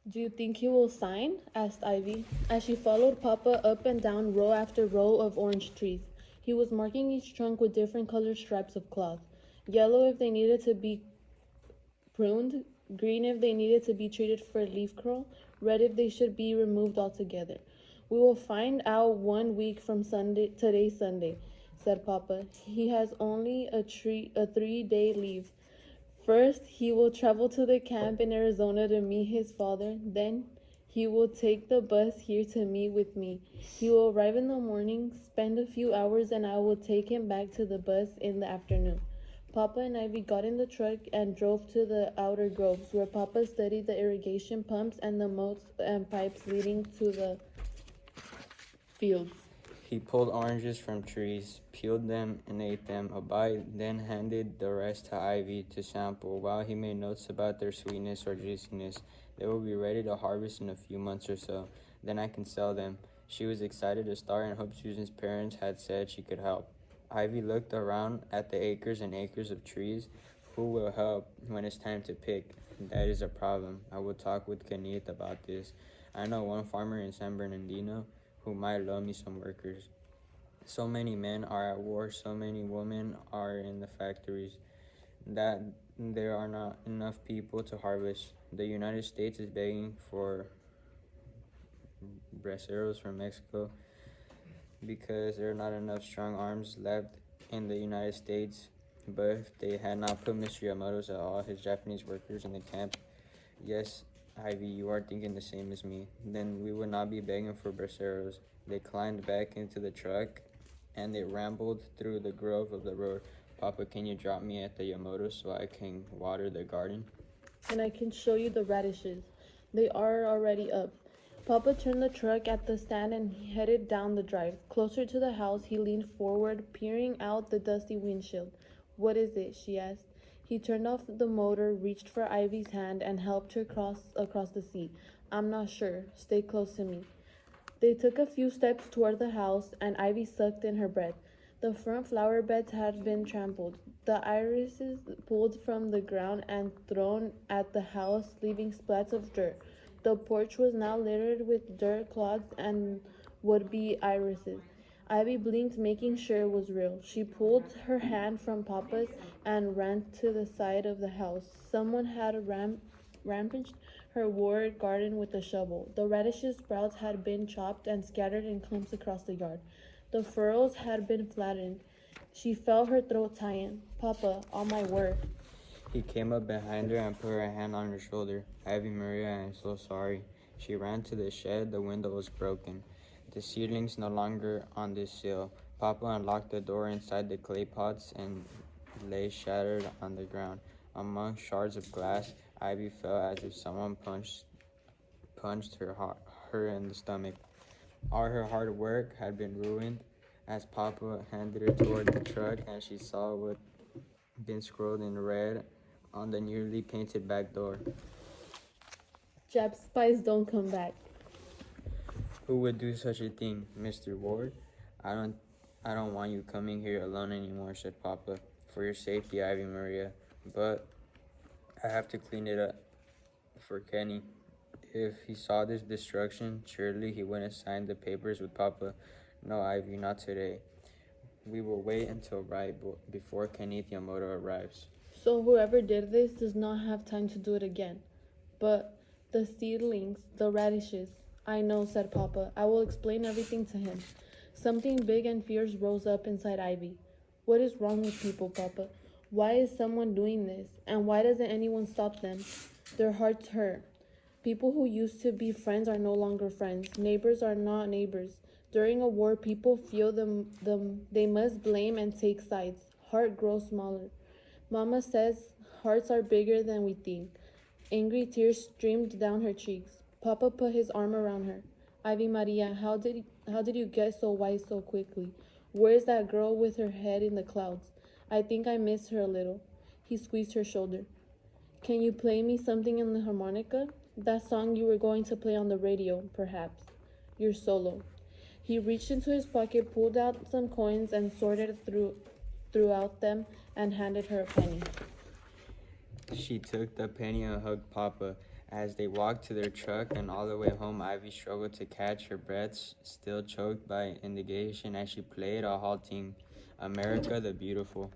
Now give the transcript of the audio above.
Do you think he will sign? Asked Ivy, as she followed Papa up and down row after row of orange trees. He was marking each trunk with different colored stripes of cloth. Yellow if they needed to be pruned, green if they needed to be treated for leaf curl, red if they should be removed altogether. We will find out 1 week from today Sunday, said Papa. He has only a 3-day leave. First, he will travel to the camp in Arizona to meet his father. Then, he will take the bus here to meet with me. He will arrive in the morning, spend a few hours, and I will take him back to the bus in the afternoon. Papa and Ivy got in the truck and drove to the outer groves, where Papa studied the irrigation pumps and the moats and pipes leading to the fields. He pulled oranges from trees, peeled them, and ate them a bite, then handed the rest to Ivy to sample. While he made notes about their sweetness or juiciness, they will be ready to harvest in a few months or so. Then I can sell them. She was excited to start and hoped Susan's parents had said she could help. Ivy looked around at the acres and acres of trees. Who will help when it's time to pick? That is a problem. I will talk with Kenneth about this. I know one farmer in San Bernardino who might loan me some workers. So many men are at war, so many women are in the factories that there are not enough people to harvest. The United States is begging for braceros from Mexico because there are not enough strong arms left in the United States. But if they had not put Mr. Yamamoto's and all his Japanese workers in the camp, yes, Ivy, you are thinking the same as me, then we would not be begging for braceros. They climbed back into the truck and they rambled through the grove of the road. Papa, can you drop me at the Yamamoto so I can water the garden? And I can show you the radishes. They are already up. Papa turned the truck at the stand and headed down the drive. Closer to the house, he leaned forward, peering out the dusty windshield. What is it? She asked. He turned off the motor, reached for Ivy's hand, and helped her across the seat. I'm not sure. Stay close to me. They took a few steps toward the house, and Ivy sucked in her breath. The front flower beds had been trampled, the irises pulled from the ground and thrown at the house, leaving splats of dirt. The porch was now littered with dirt clods and would-be irises. Ivy blinked, making sure it was real. She pulled her hand from Papa's and ran to the side of the house. Someone had rampaged her ward garden with a shovel. The radishes sprouts had been chopped and scattered in clumps across the yard. The furrows had been flattened. She felt her throat tighten. Papa, all my work. He came up behind her and put her hand on her shoulder. Ivy Maria, I am so sorry. She ran to the shed. The window was broken. The seedlings no longer on the sill. Papa unlocked the door inside the clay pots and lay shattered on the ground. Among shards of glass, Ivy felt as if someone punched her in the stomach. All her hard work had been ruined as Papa handed her toward the truck and she saw what had been scrawled in red on the newly painted back door. Jap spies don't come back. Who would do such a thing, Mr. Ward? I don't I don't want you coming here alone anymore, said Papa. For your safety, Ivy Maria. But I have to clean it up for Kenny. If he saw this destruction, surely he wouldn't sign the papers with Papa. No, Ivy, not today. We will wait until right before Kenneth Yamamoto arrives. So whoever did this does not have time to do it again. But the seedlings, the radishes. I know, said Papa. I will explain everything to him. Something big and fierce rose up inside Ivy. What is wrong with people, Papa? Why is someone doing this? And why doesn't anyone stop them? Their hearts hurt. People who used to be friends are no longer friends. Neighbors are not neighbors. During a war, people feel they must blame and take sides. Heart grows smaller. Mama says hearts are bigger than we think. Angry tears streamed down her cheeks. Papa put his arm around her. Ivy Maria, how did you get so wise so quickly? Where's that girl with her head in the clouds? I think I miss her a little. He squeezed her shoulder. Can you play me something in the harmonica? That song you were going to play on the radio, perhaps. Your solo. He reached into his pocket, pulled out some coins, and sorted throughout them, and handed her a penny. She took the penny and hugged Papa. As they walked to their truck and all the way home, Ivy struggled to catch her breath, still choked by indignation as she played a halting America the Beautiful.